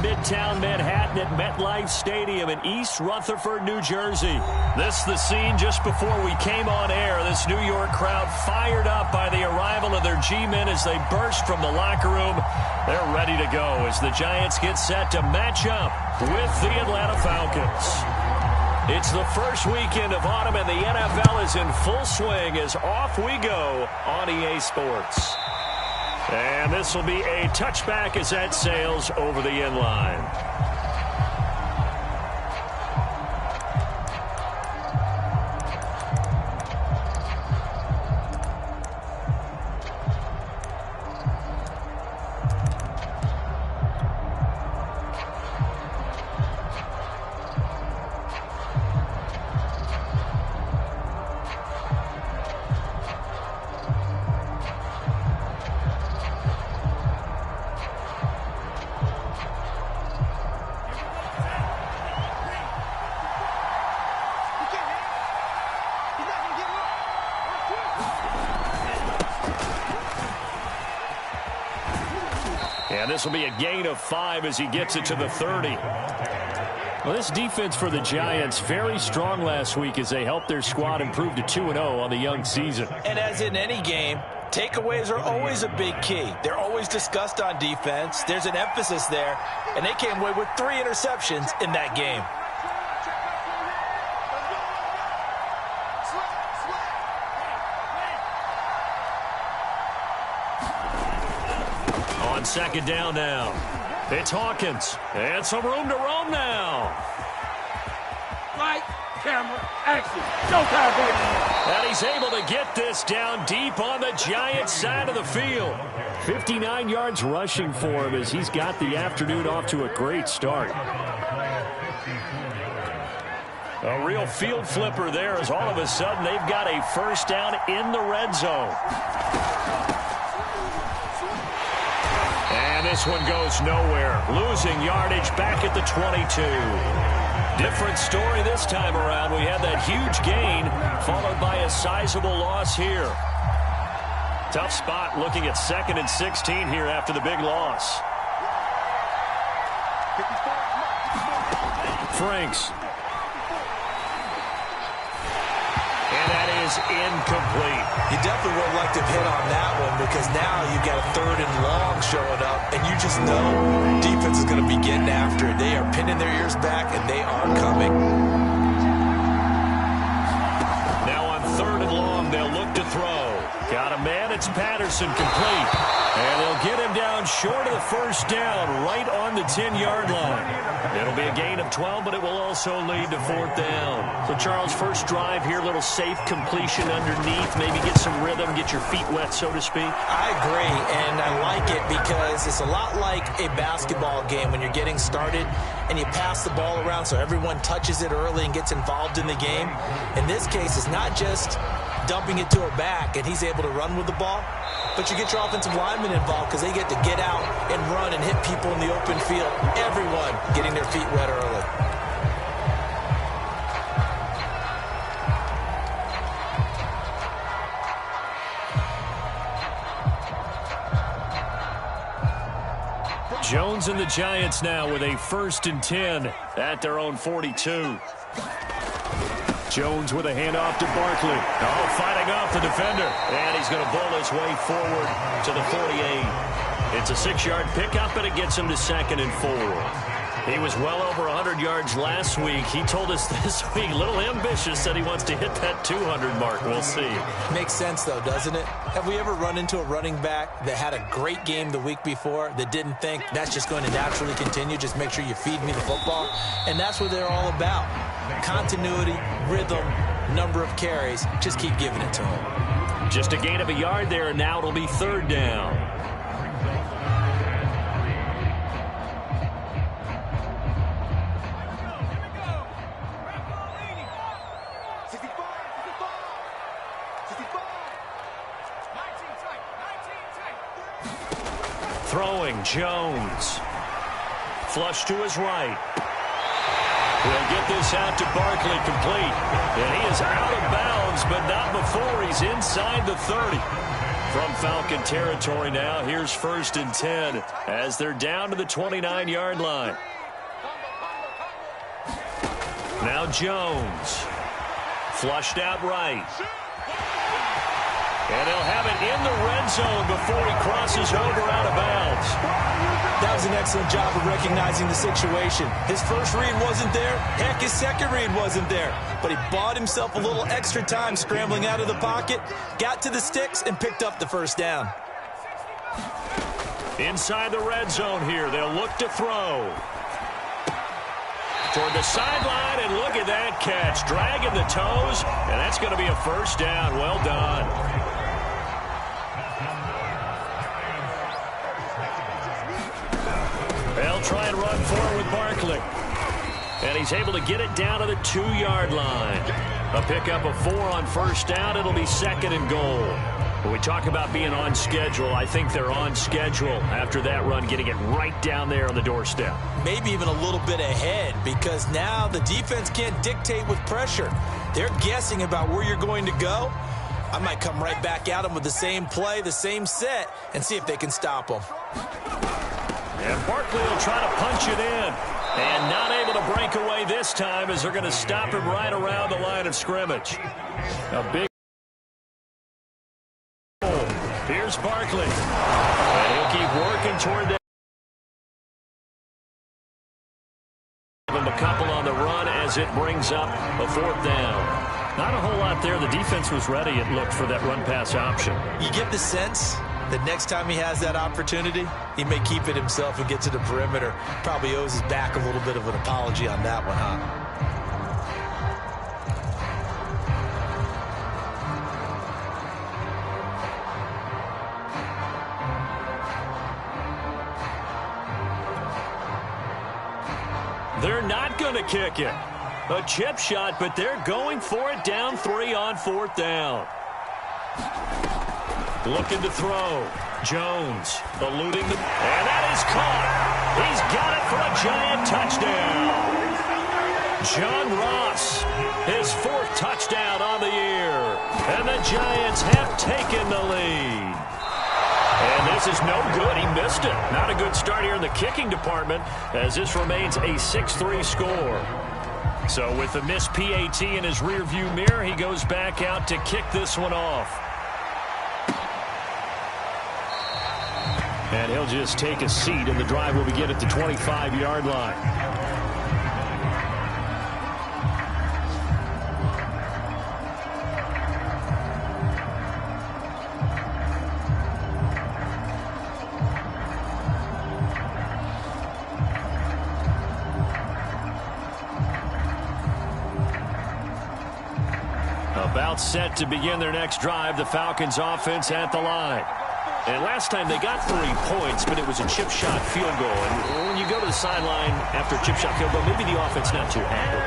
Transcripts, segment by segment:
Midtown Manhattan at MetLife Stadium in East Rutherford, New Jersey. This is the scene just before we came on air. This New York crowd fired up by the arrival of their G-men as they burst from the locker room. They're ready to go as the Giants get set to match up with the Atlanta Falcons. It's the first weekend of autumn, and the NFL is in full swing as off we go on EA Sports. And this will be a touchback as that sails over the end line. And this will be a gain of 5 as he gets it to the 30. Well, this defense for the Giants, very strong last week as they helped their squad improve to 2-0 on the young season. And as in any game, takeaways are always a big key. They're always discussed on defense. There's an emphasis there, and they came away with 3 interceptions in that game. Second down now. It's Hawkins. And some room to roam now. Light, camera, action. Showtime, baby. And he's able to get this down deep on the Giants side of the field. 59 yards rushing for him as he's got the afternoon off to a great start. A real field flipper there as all of a sudden they've got a first down in the red zone. And this one goes nowhere. Losing yardage back at the 22. Different story this time around. We had that huge gain followed by a sizable loss here. Tough spot looking at 2nd and 16 here after the big loss. Franks. And that is incomplete. You definitely would have liked to have hit on that one because now you've got a 3rd and long showing up, and you just know defense is going to be getting after it. They are pinning their ears back, and they are coming. Now on 3rd and long, they'll look to throw. Got a man, it's Patterson, complete. And they'll get him down short of the first down, right on the 10-yard line. It'll be a gain of 12, but it will also lead to 4th down. So, Charles, first drive here, little safe completion underneath, maybe get some rhythm, get your feet wet, so to speak. I agree, and I like it because it's a lot like a basketball game when you're getting started and you pass the ball around so everyone touches it early and gets involved in the game. In this case, it's not just dumping it to a back and he's able to run with the ball, but you get your offensive linemen involved because they get to get out and run and hit people in the open field. Everyone getting their feet wet early. Jones and the Giants now with a 1st and 10 at their own 42. Jones with a handoff to Barkley. Oh, fighting off the defender. And he's going to bull his way forward to the 48. It's a 6-yard pickup, and it gets him to 2nd and 4. He was well over 100 yards last week. He told us this week, a little ambitious, said he wants to hit that 200 mark. We'll see. Makes sense, though, doesn't it? Have we ever run into a running back that had a great game the week before that didn't think that's just going to naturally continue? Just make sure you feed me the football. And that's what they're all about. Continuity, rhythm, number of carries. Just keep giving it to him. Just a gain of a yard there, and now it'll be 3rd down. Throwing, Jones. Flush to his right. He'll get this out to Barkley, complete. And he is out of bounds, but not before he's inside the 30. From Falcon territory now, here's 1st and 10 as they're down to the 29-yard line. Now Jones. Flushed out right. And he'll have it in the red zone before he crosses over out of bounds. That was an excellent job of recognizing the situation. His first read wasn't there. Heck, his second read wasn't there. But he bought himself a little extra time scrambling out of the pocket, got to the sticks, and picked up the first down. Inside the red zone here, they'll look to throw. Toward the sideline, and look at that catch. Dragging the toes, and that's going to be a first down. Well done. They'll try and run forward with Barkley. And he's able to get it down to the 2-yard line. A pickup of 4 on first down. It'll be 2nd and goal. When we talk about being on schedule, I think they're on schedule after that run, getting it right down there on the doorstep. Maybe even a little bit ahead, because now the defense can't dictate with pressure. They're guessing about where you're going to go. I might come right back at them with the same play, the same set, and see if they can stop them. And Barkley will try to punch it in. And not able to break away this time as they're going to stop him right around the line of scrimmage. A big hole. Here's Barkley. And he'll keep working toward that. Give him a couple on the run as it brings up a 4th down. Not a whole lot there. The defense was ready, it looked, for that run-pass option. You get the sense that next time he has that opportunity, he may keep it himself and get to the perimeter. Probably owes his back a little bit of an apology on that one, huh? They're not going to kick it. A chip shot, but they're going for it down 3 on 4th down. Looking to throw. Jones eluding them. And that is caught. He's got it for a Giant touchdown. John Ross, his 4th touchdown on the year. And the Giants have taken the lead. And this is no good. He missed it. Not a good start here in the kicking department as this remains a 6-3 score. So with the missed PAT in his rearview mirror, he goes back out to kick this one off. And he'll just take a seat, and the drive will begin at the 25-yard line. About set to begin their next drive, the Falcons offense at the line. And last time they got 3 points, but it was a chip shot field goal. And when you go to the sideline after a chip shot field goal, maybe the offense not too happy.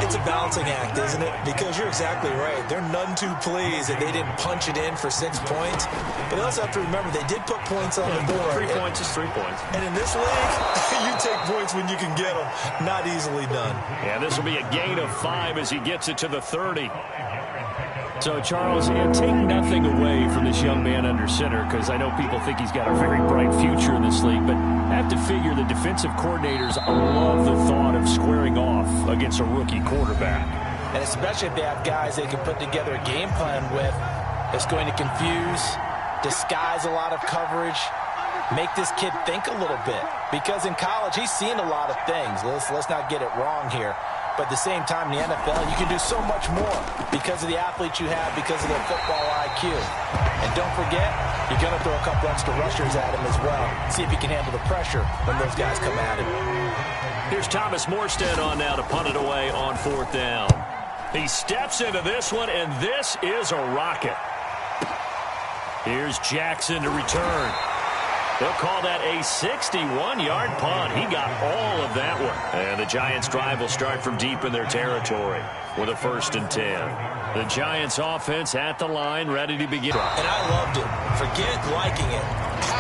It's a balancing act, isn't it? Because you're exactly right. They're none too pleased that they didn't punch it in for 6 points. But they also have to remember they did put points on the board. 3 points is 3 points. And in this league, you take points when you can get them. Not easily done. Yeah, this will be a gain of 5 as he gets it to the 30. So, Charles, take nothing away from this young man under center, because I know people think he's got a very bright future in this league, but I have to figure the defensive coordinators love the thought of squaring off against a rookie quarterback. And especially if they have guys they can put together a game plan with that's going to confuse, disguise a lot of coverage, make this kid think a little bit. Because in college, he's seen a lot of things. Let's not get it wrong here. But at the same time, in the NFL, you can do so much more because of the athletes you have, because of their football IQ. And don't forget, you're going to throw a couple extra rushers at him as well. See if he can handle the pressure when those guys come at him. Here's Thomas Morstead on now to punt it away on 4th down. He steps into this one, and this is a rocket. Here's Jackson to return. They'll call that a 61-yard punt. He got all of that one. And the Giants' drive will start from deep in their territory with a 1st and 10. The Giants' offense at the line, ready to begin. And I loved it. forget liking it.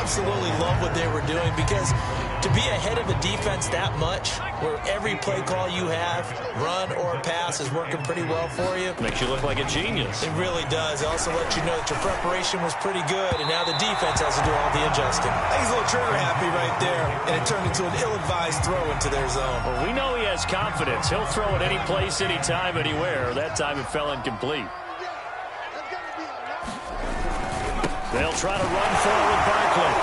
Absolutely love what they were doing, because to be ahead of a defense that much, where every play call you have, run or pass, is working pretty well for you. Makes you look like a genius. It really does. It also lets you know that your preparation was pretty good, and now the defense has to do all the adjusting. I think he's a little trigger happy right there, and it turned into an ill-advised throw into their zone. Well, we know he has confidence. He'll throw it any place, anytime, anywhere. That time it fell incomplete. They'll try to run forward Barkley.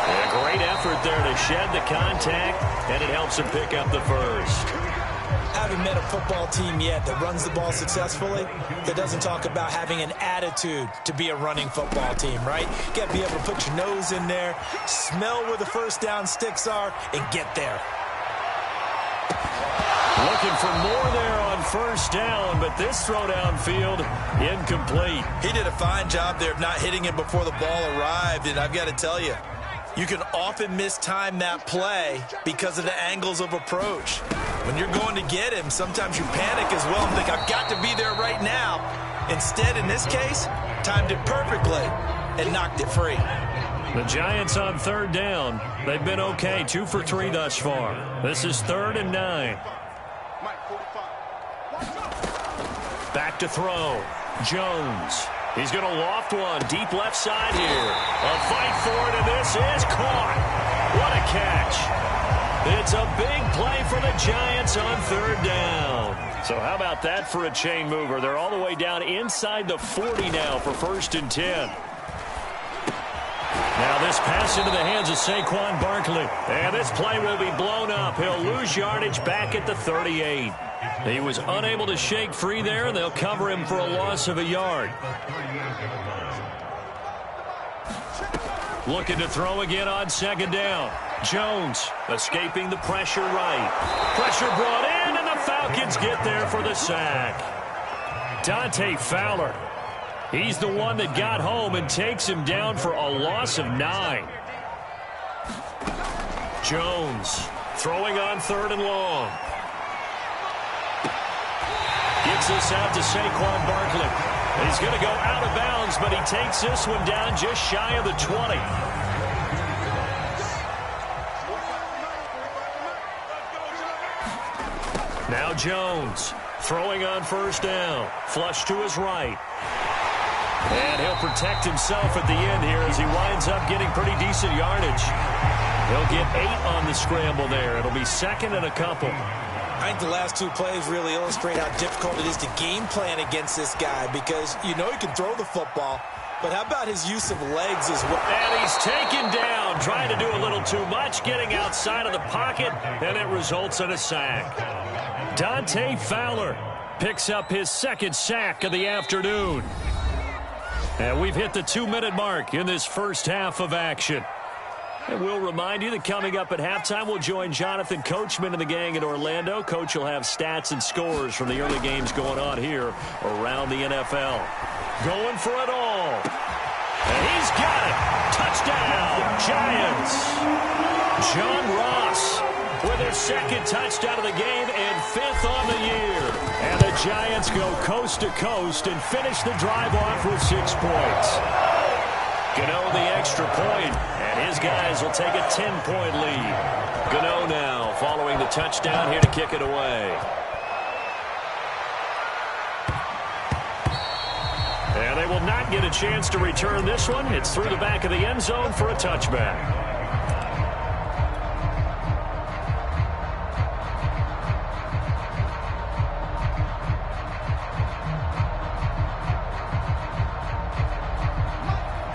A great effort there to shed the contact, and it helps him pick up the first. I haven't met a football team yet that runs the ball successfully that doesn't talk about having an attitude to be a running football team, right? You got to be able to put your nose in there, smell where the first down sticks are, and get there. Looking for more there on first down, but this throw downfield incomplete. He did a fine job there of not hitting it before the ball arrived, and I've got to tell you, you can often mistime that play because of the angles of approach. When you're going to get him, sometimes you panic as well and think, I've got to be there right now. Instead, in this case, timed it perfectly and knocked it free. The Giants on third down. They've been okay, 2 for 3 thus far. This is 3rd and 9. Back to throw. Jones. He's going to loft one deep left side here. A fight for it, and this is caught. What a catch. It's a big play for the Giants on third down. So how about that for a chain mover? They're all the way down inside the 40 now for 1st and 10. Now this pass into the hands of Saquon Barkley. And this play will be blown up. He'll lose yardage back at the 38. He was unable to shake free there, and they'll cover him for a loss of a yard. Looking to throw again on 2nd down. Jones escaping the pressure right. Pressure brought in, and the Falcons get there for the sack. Dante Fowler. He's the one that got home and takes him down for a loss of 9. Jones throwing on 3rd and long. Gets this out to Saquon Barkley. He's going to go out of bounds, but he takes this one down just shy of the 20. Now Jones throwing on 1st down. Flush to his right. And he'll protect himself at the end here as he winds up getting pretty decent yardage. He'll get 8 on the scramble there. It'll be 2nd and a couple. I think the last 2 plays really illustrate how difficult it is to game plan against this guy, because you know he can throw the football, but how about his use of legs as well? And he's taken down, trying to do a little too much, getting outside of the pocket, and it results in a sack. Dante Fowler picks up his 2nd sack of the afternoon. And we've hit the 2-minute mark in this first half of action. And we'll remind you that coming up at halftime, we'll join Jonathan Coachman and the gang in Orlando. Coach will have stats and scores from the early games going on here around the NFL. Going for it all. And he's got it. Touchdown, Giants. John Ross with his 2nd touchdown of the game and 5th on the year. And the Giants go coast to coast and finish the drive off with 6 points. Gano the extra point, and his guys will take a 10-point lead. Gano now following the touchdown here to kick it away. And they will not get a chance to return this one. It's through the back of the end zone for a touchback.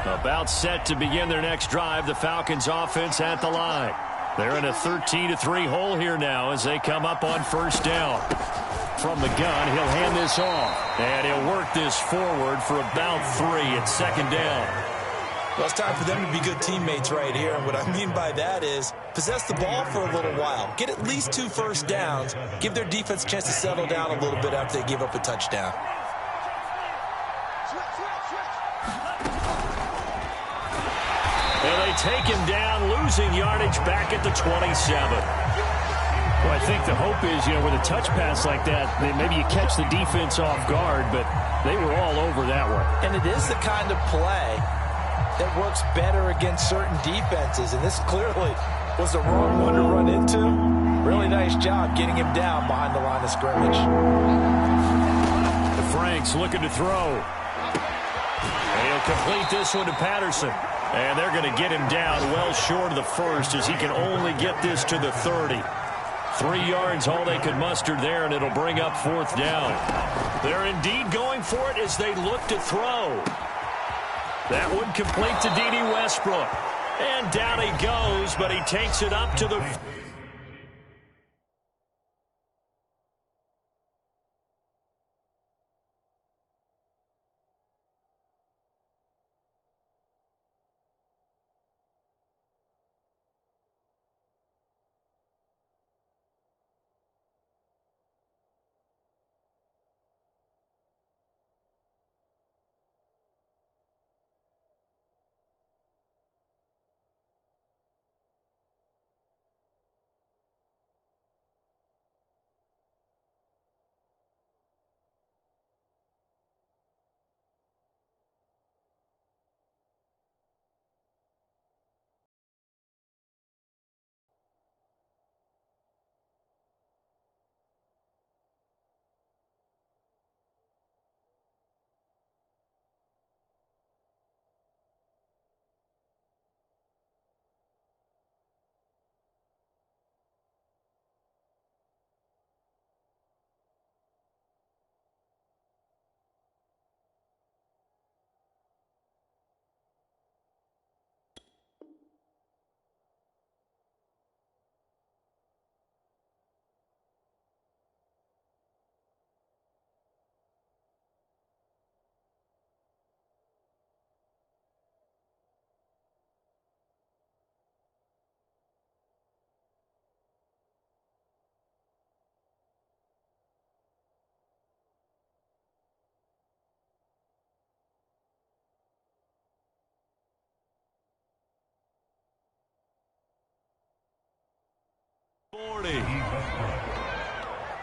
About set to begin their next drive, the Falcons offense at the line. They're in a 13-3 hole here now as they come up on 1st down. From the gun, he'll hand this off. And he'll work this forward for about 3 at 2nd down. Well, it's time for them to be good teammates right here. And what I mean by that is possess the ball for a little while. Get at least 2 first downs. Give their defense a chance to settle down a little bit after they give up a touchdown. And they take him down, losing yardage back at the 27. Well, I think the hope is, with a touch pass like that, maybe you catch the defense off guard, but they were all over that one. And it is the kind of play that works better against certain defenses, and this clearly was the wrong one to run into. Really nice job getting him down behind the line of scrimmage. Franks looking to throw. And he'll complete this one to Patterson. And they're going to get him down well short of the first as he can only get this to the 30. 3 yards all they could muster there, and it'll bring up 4th down. They're indeed going for it as they look to throw. That one complete to D.D. Westbrook. And down he goes, but he takes it up to the...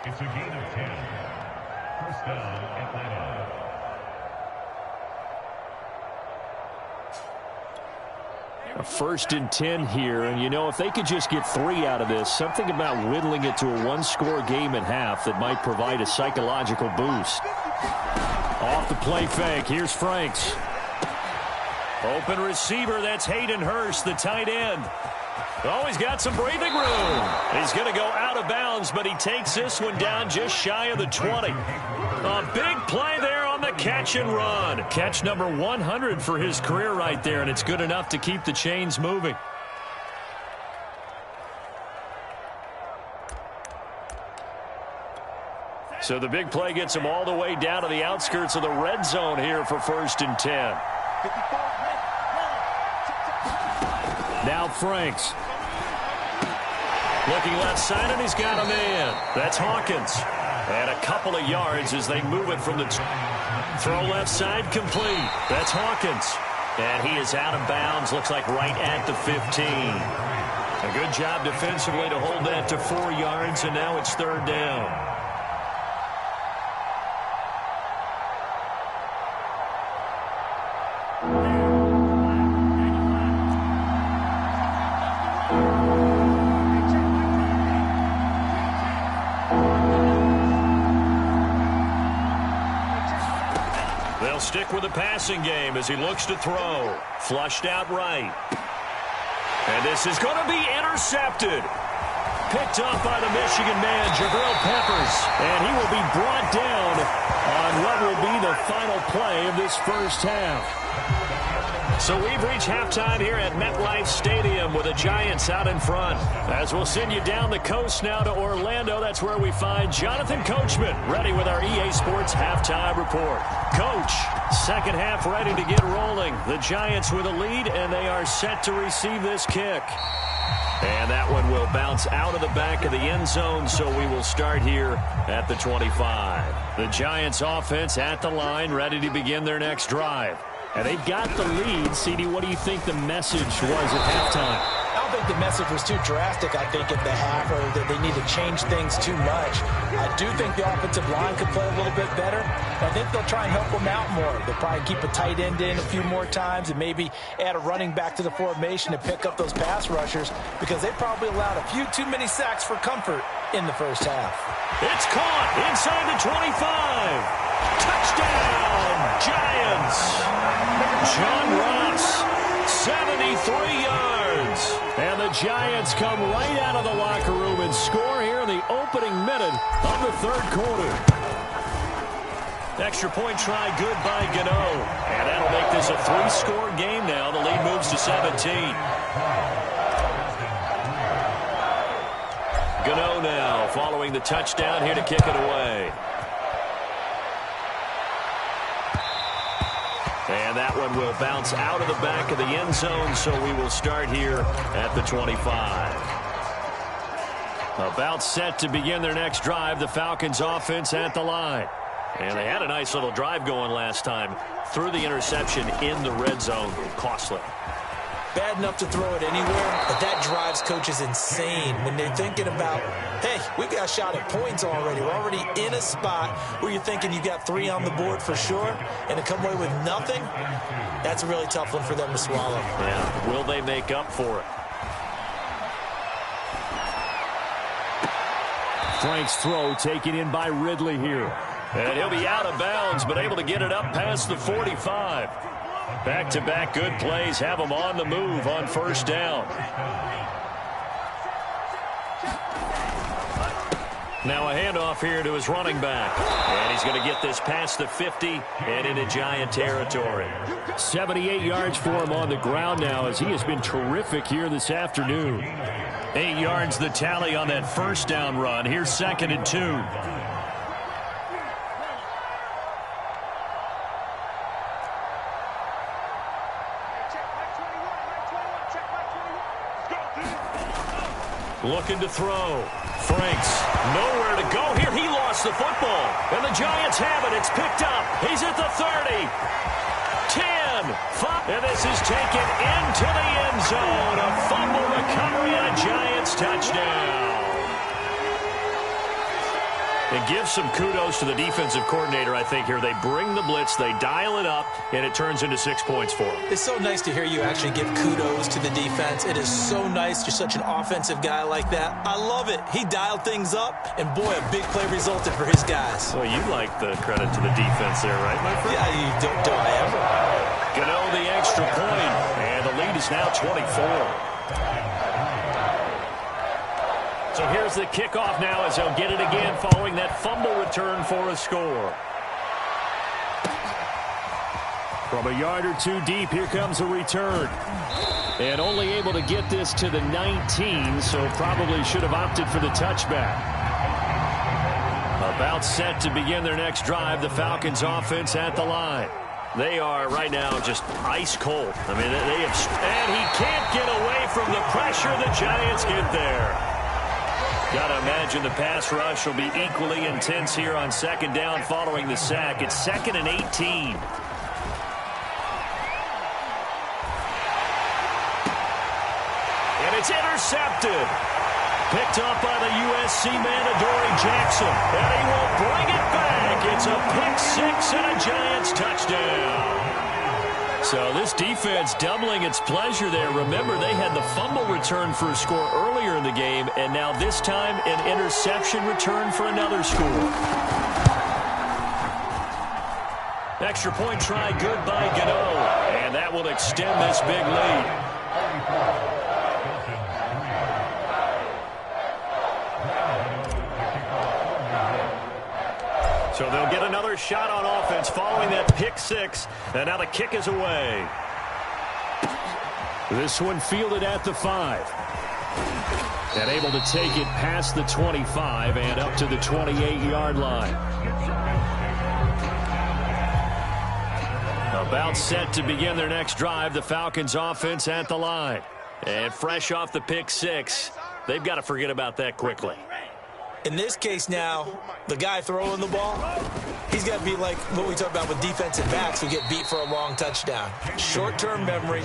It's a gain of 10. First down, Atlanta. A 1st and 10 here, and you know, if they could just get 3 out of this, something about whittling it to a 1-score game at half that might provide a psychological boost. Off the play fake, here's Franks. Open receiver, that's Hayden Hurst, the tight end. Oh, he's got some breathing room. He's going to go out of bounds, but he takes this one down just shy of the 20. A big play there on the catch and run. Catch number 100 for his career right there, and it's good enough to keep the chains moving. So the big play gets him all the way down to the outskirts of the red zone here for 1st and 10. Now Franks. Looking left side, and he's got a man. That's Hawkins. And a couple of yards as they move it from the throw left side complete. That's Hawkins. And he is out of bounds, looks like right at the 15. A good job defensively to hold that to 4 yards, and now it's 3rd down. Stick with the passing game as he looks to throw. Flushed out right. And this is going to be intercepted. Picked up by the Michigan man, Jabril Peppers. And he will be brought down on what will be the final play of this first half. So we've reached halftime here at MetLife Stadium with the Giants out in front. As we'll send you down the coast now to Orlando, that's where we find Jonathan Coachman ready with our EA Sports halftime report. Coach, second half ready to get rolling. The Giants with a lead, and they are set to receive this kick. And that one will bounce out of the back of the end zone, so we will start here at the 25. The Giants offense at the line, ready to begin their next drive. And they've got the lead. CD, what do you think the message was at halftime? think the message was too drastic, I think, at the half, or that they need to change things too much. I do think the offensive line could play a little bit better. I think they'll try and help them out more. They'll probably keep a tight end in a few more times and maybe add a running back to the formation to pick up those pass rushers, because they probably allowed a few too many sacks for comfort in the first half. It's caught inside the 25. Touchdown, Giants. John Ross, 73 yards. And the Giants come right out of the locker room and score here in the opening minute of the third quarter. Extra point try good by Gano. And that'll make this a 3-score game now. The lead moves to 17. Gano now following the touchdown here to kick it away. And that one will bounce out of the back of the end zone, so we will start here at the 25. About set to begin their next drive, the Falcons offense at the line. And they had a nice little drive going last time. Threw the interception in the red zone. Costly. Bad enough to throw it anywhere, but that drives coaches insane when they're thinking about, hey, we got a shot at points already. We're already in a spot where you're thinking you got 3 on the board for sure, and to come away with nothing, that's a really tough one for them to swallow. Yeah, will they make up for it? Frank's throw taken in by Ridley here. And he'll be out of bounds, but able to get it up past the 45. Back-to-back good plays have them on the move on first down. Now a handoff here to his running back. And he's going to get this past the 50 and into Giant territory. 78 yards for him on the ground now, as he has been terrific here this afternoon. 8 yards the tally on that first down run. Here's 2nd and 2. Looking to throw. Franks, nowhere to go here. He lost the football. And the Giants have it. It's picked up. He's at the 30. 10. 5. And this is taken into the end zone. A fumble recovery and a Giants touchdown. And give some kudos to the defensive coordinator, I think, here. They bring the blitz, they dial it up, and it turns into 6 points for them. It's so nice to hear you actually give kudos to the defense. It is so nice. You're such an offensive guy like that. I love it. He dialed things up, and boy, a big play resulted for his guys. Well, you like the credit to the defense there, right, my friend? Yeah, do I ever? Gano the extra point, and the lead is now 24. So here's the kickoff now as they'll get it again following that fumble return for a score. From a yard or two deep, here comes a return. And only able to get this to the 19, so probably should have opted for the touchback. About set to begin their next drive, the Falcons offense at the line. They are right now just ice cold. I mean, they have, and he can't get away from the pressure. The Giants get there. Got to imagine the pass rush will be equally intense here on 2nd down following the sack. It's 2nd and 18. And it's intercepted. Picked up by the USC man, Adoree Jackson. And he will bring it back. It's a pick 6 and a Giants touchdown. So this defense doubling its pleasure there. Remember, they had the fumble return for a score earlier in the game, and now this time an interception return for another score. Extra point try good by Gano, and that will extend this big lead. So they'll get another shot on offense following that pick 6. And now the kick is away. This one fielded at the 5. And able to take it past the 25 and up to the 28-yard line. About set to begin their next drive, the Falcons offense at the line. And fresh off the pick 6, they've got to forget about that quickly. In this case now, the guy throwing the ball, he's got to be like what we talk about with defensive backs who get beat for a long touchdown. Short-term memory,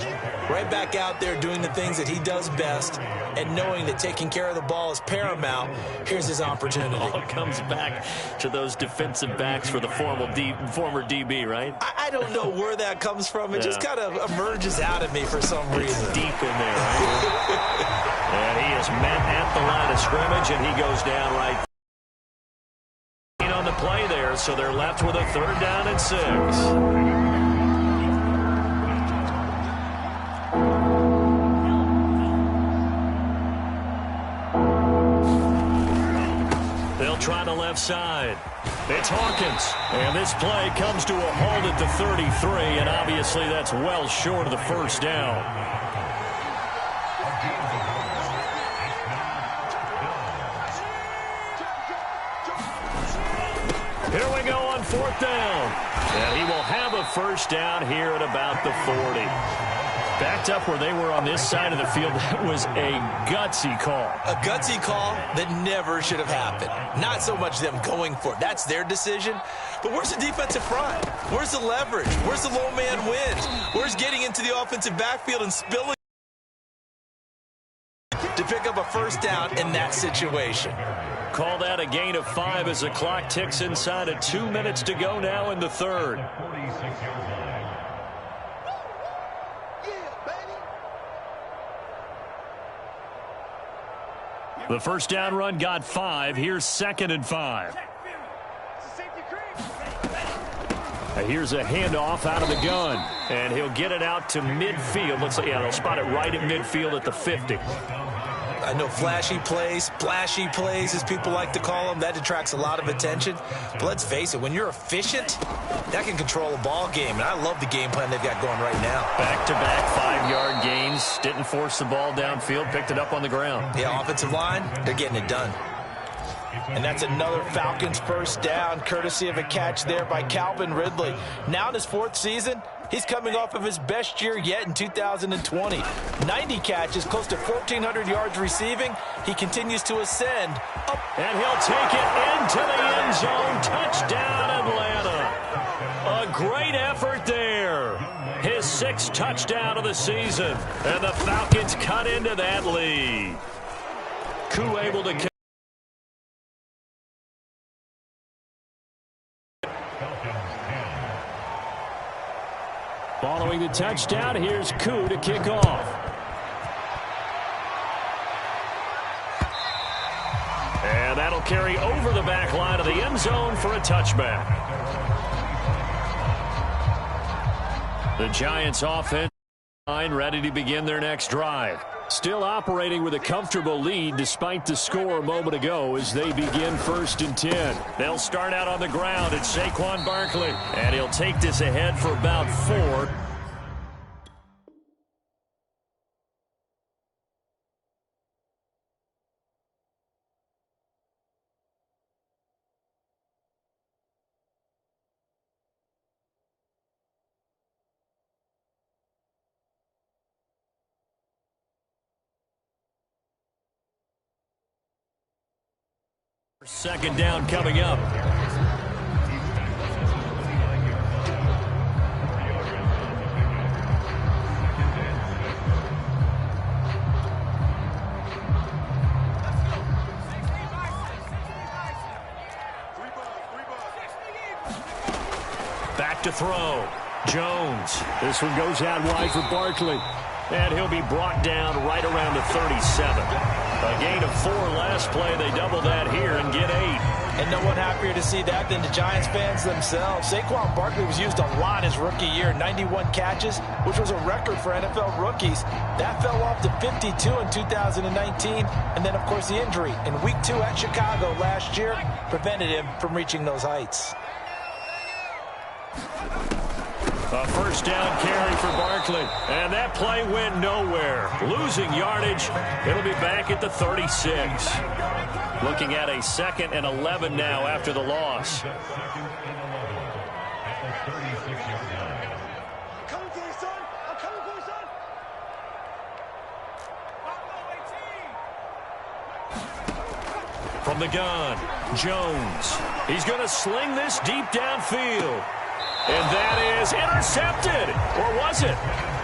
right back out there doing the things that he does best, and knowing that taking care of the ball is paramount. Here's his opportunity. It all comes back to those defensive backs for the former DB, right? I don't know where that comes from. It just kind of emerges out of me for some reason. It's deep in there, right? And he is met at the line of scrimmage, and he goes down right on the play there, so they're left with a 3rd down and 6. They'll try the left side. It's Hawkins. And this play comes to a halt at the 33, and obviously that's well short of the 1st down. Here we go on 4th down. And he will have a 1st down here at about the 40. Backed up where they were on this side of the field. That was a gutsy call. A gutsy call that never should have happened. Not so much them going for it. That's their decision. But where's the defensive front? Where's the leverage? Where's the low man wins? Where's getting into the offensive backfield and spilling to pick up a 1st down in that situation? Call that a gain of 5 as the clock ticks inside of 2 minutes to go now in the 3rd. The 1st down run got 5. Here's 2nd and 5. Here's a handoff out of the gun. And he'll get it out to midfield. Looks like, yeah, they'll spot it right at midfield at the 50. I know flashy plays, splashy plays, as people like to call them, that attracts a lot of attention. But let's face it, when you're efficient, that can control a ball game. And I love the game plan they've got going right now. Back-to-back 5-yard gains. Didn't force the ball downfield. Picked it up on the ground. Yeah, offensive line, they're getting it done. And that's another Falcons 1st down, courtesy of a catch there by Calvin Ridley. Now in his 4th season, he's coming off of his best year yet in 2020. 90 catches, close to 1,400 yards receiving. He continues to ascend. And he'll take it into the end zone. Touchdown, Atlanta. A great effort there. His 6th touchdown of the season. And the Falcons cut into that lead. Koo able to... Following the touchdown, here's Koo to kick off. And that'll carry over the back line of the end zone for a touchback. The Giants offense line ready to begin their next drive. Still operating with a comfortable lead despite the score a moment ago as they begin 1st and 10. They'll start out on the ground at Saquon Barkley. And he'll take this ahead for about 4. Second down coming up. Back to throw. Jones. This one goes out wide for Barkley. And he'll be brought down right around the 37. A gain of 4 last play. They double that here and get 8. And no one happier to see that than the Giants fans themselves. Saquon Barkley was used a lot his rookie year, 91 catches, which was a record for NFL rookies. That fell off to 52 in 2019. And then, of course, the injury in Week 2 at Chicago last year prevented him from reaching those heights. A 1st down carry for Barkley. And that play went nowhere. Losing yardage. It'll be back at the 36. Looking at a 2nd and 11 now after the loss. From the gun, Jones. He's going to sling this deep downfield. And that is intercepted. Or was it?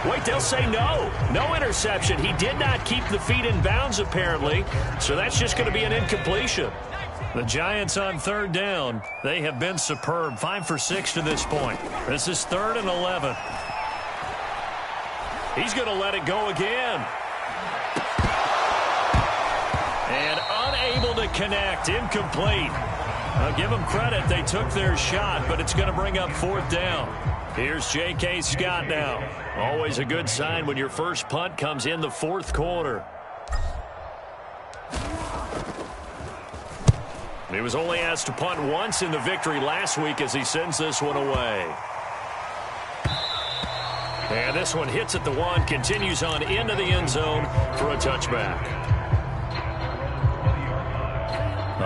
Wait, they'll say no. No interception. He did not keep the feet in bounds, apparently. So that's just going to be an incompletion. The Giants on third down. They have been superb. 5 for 6 to this point. This is 3rd and 11. He's going to let it go again. And unable to connect. Incomplete. I'll give them credit. They took their shot, but it's going to bring up 4th down. Here's J.K. Scott now. Always a good sign when your first punt comes in the 4th quarter. He was only asked to punt once in the victory last week as he sends this one away. And this one hits at the 1, continues on into the end zone for a touchback.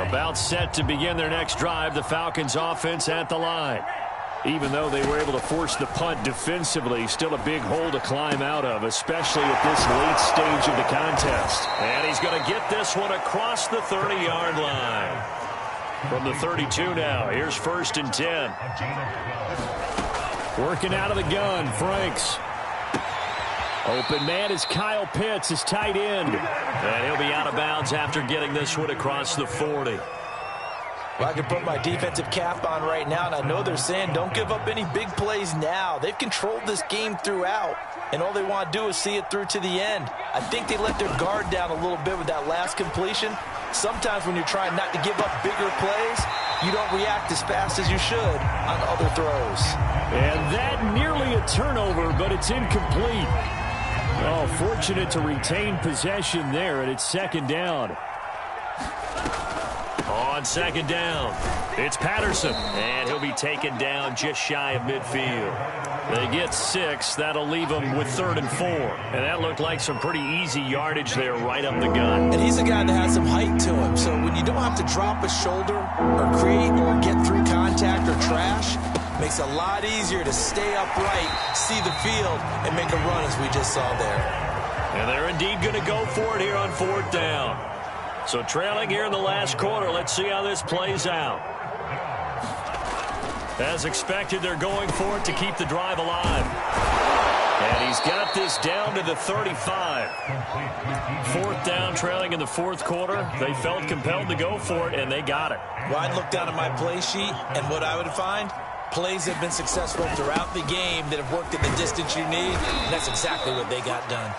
About set to begin their next drive, the Falcons offense at the line. Even though they were able to force the punt defensively, still a big hole to climb out of, especially at this late stage of the contest. And he's going to get this one across the 30-yard line. From the 32 now, here's 1st and 10. Working out of the gun, Franks. Open man is Kyle Pitts, his tight end. And he'll be out of bounds after getting this one across the 40. Well, I can put my defensive cap on right now, and I know they're saying don't give up any big plays now. They've controlled this game throughout, and all they want to do is see it through to the end. I think they let their guard down a little bit with that last completion. Sometimes when you're trying not to give up bigger plays, you don't react as fast as you should on other throws. And that nearly a turnover, but it's incomplete. Oh, fortunate to retain possession there, and it's 2nd down. On 2nd down, it's Patterson, and he'll be taken down just shy of midfield. They get 6. That'll leave them with 3rd and 4. And that looked like some pretty easy yardage there right up the gut. And he's a guy that has some height to him, so when you don't have to drop a shoulder or create or get through contact or trash, makes it a lot easier to stay upright, see the field, and make a run as we just saw there. And they're indeed going to go for it here on 4th down. So trailing here in the last quarter, let's see how this plays out. As expected, they're going for it to keep the drive alive. And he's got this down to the 35. 4th down, trailing in the 4th quarter. They felt compelled to go for it, and they got it. Well, I'd look down at my play sheet, and what I would find, plays have been successful throughout the game that have worked at the distance you need, and that's exactly what they got done.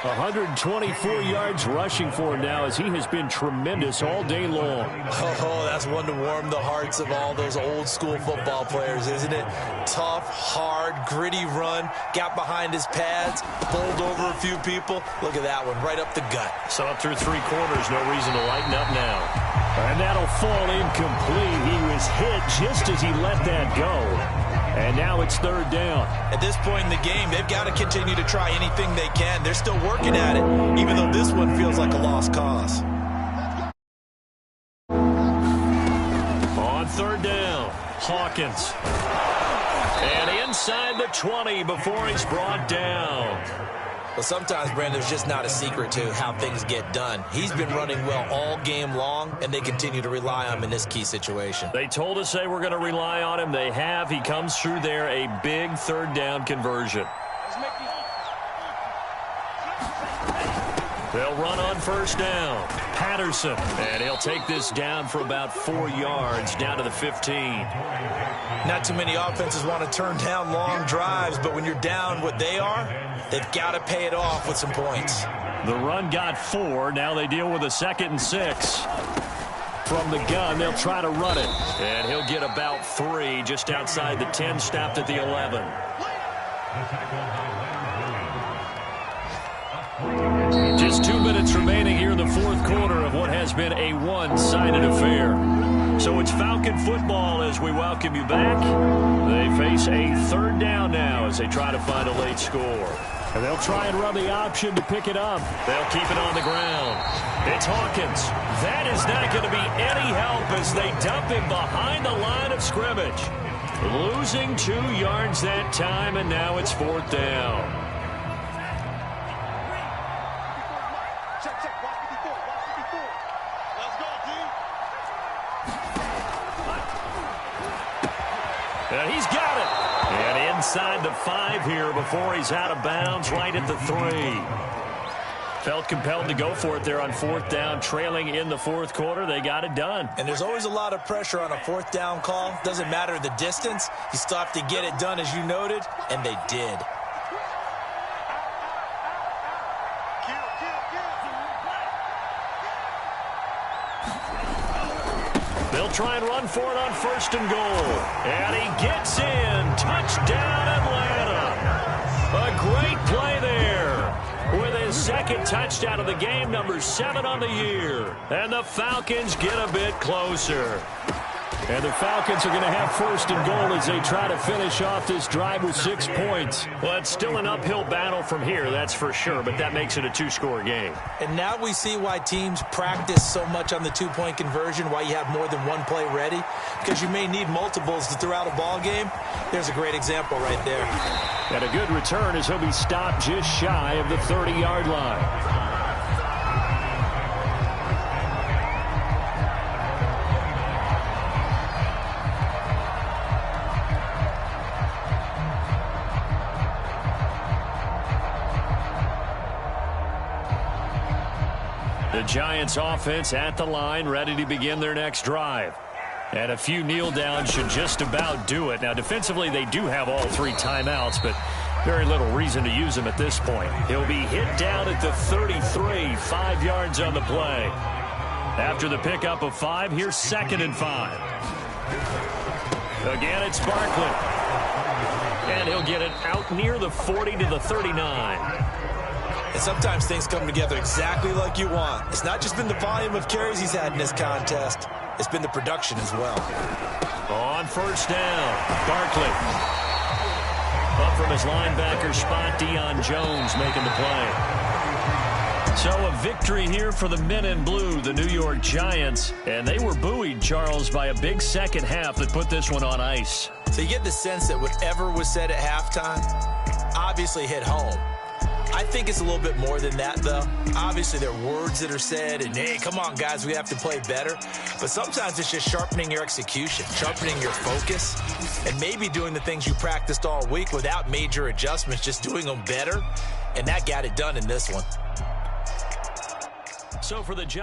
124 yards rushing for him now as he has been tremendous all day long. Oh, that's one to warm the hearts of all those old school football players, isn't it? Tough, hard, gritty run, got behind his pads, bowled over a few people. Look at that one, right up the gut. So up through 3 quarters, no reason to lighten up now. And that'll fall incomplete. He was hit just as he let that go. And now it's 3rd down. At this point in the game, they've got to continue to try anything they can. They're still working at it, even though this one feels like a lost cause. On 3rd down, Hawkins. And inside the 20 before he's brought down. Well, sometimes, Brandon, there's just not a secret to how things get done. He's been running well all game long, and they continue to rely on him in this key situation. They told us they were going to rely on him. They have. He comes through there, a big 3rd down conversion. They'll run on 1st down. Patterson, and he'll take this down for about 4 yards, down to the 15. Not too many offenses want to turn down long drives, but when you're down what they are, they've got to pay it off with some points. The run got 4. Now they deal with a 2nd and 6. From the gun, they'll try to run it. And he'll get about 3 just outside the 10, stopped at the 11. Just 2 minutes remaining here in the 4th quarter of what has been a one-sided affair. So it's Falcon football as we welcome you back. They face a 3rd down now as they try to find a late score. And they'll try and run the option to pick it up. They'll keep it on the ground. It's Hawkins. That is not going to be any help as they dump him behind the line of scrimmage. Losing 2 yards that time, and now it's 4th down. inside the 5 here before he's out of bounds right at the 3. Felt compelled to go for it there on 4th down, trailing in the 4th quarter. They got it done. And there's always a lot of pressure on a 4th down call. Doesn't matter the distance. You still have to get it done, as you noted, and they did. They'll try and run for it on 1st and goal. And he gets in. Touchdown, Atlanta. A great play there with his 2nd touchdown of the game, number 7 on the year. And the Falcons get a bit closer. And the Falcons are going to have 1st and goal as they try to finish off this drive with 6 points. Well, it's still an uphill battle from here, that's for sure, but that makes it a 2-score game. And now we see why teams practice so much on the 2-point conversion, why you have more than one play ready, because you may need multiples throughout a ball game. There's a great example right there. And a good return as he'll be stopped just shy of the 30-yard line. The Giants offense at the line, ready to begin their next drive. And a few kneel downs should just about do it. Now, defensively, they do have all 3 timeouts, but very little reason to use them at this point. He'll be hit down at the 33, 5 yards on the play. After the pickup of 5, here's 2nd and 5. Again, it's Barkley. And he'll get it out near the 40 to the 39. And sometimes things come together exactly like you want. It's not just been the volume of carries he's had in this contest. It's been the production as well. On 1st down, Barkley. Up from his linebacker spot, Deion Jones making the play. So a victory here for the men in blue, the New York Giants. And they were buoyed, Charles, by a big second half that put this one on ice. So you get the sense that whatever was said at halftime obviously hit home. I think it's a little bit more than that, though. Obviously, there are words that are said, and, hey, come on, guys, we have to play better. But sometimes it's just sharpening your execution, sharpening your focus, and maybe doing the things you practiced all week without major adjustments, just doing them better. And that got it done in this one. So for the Giants.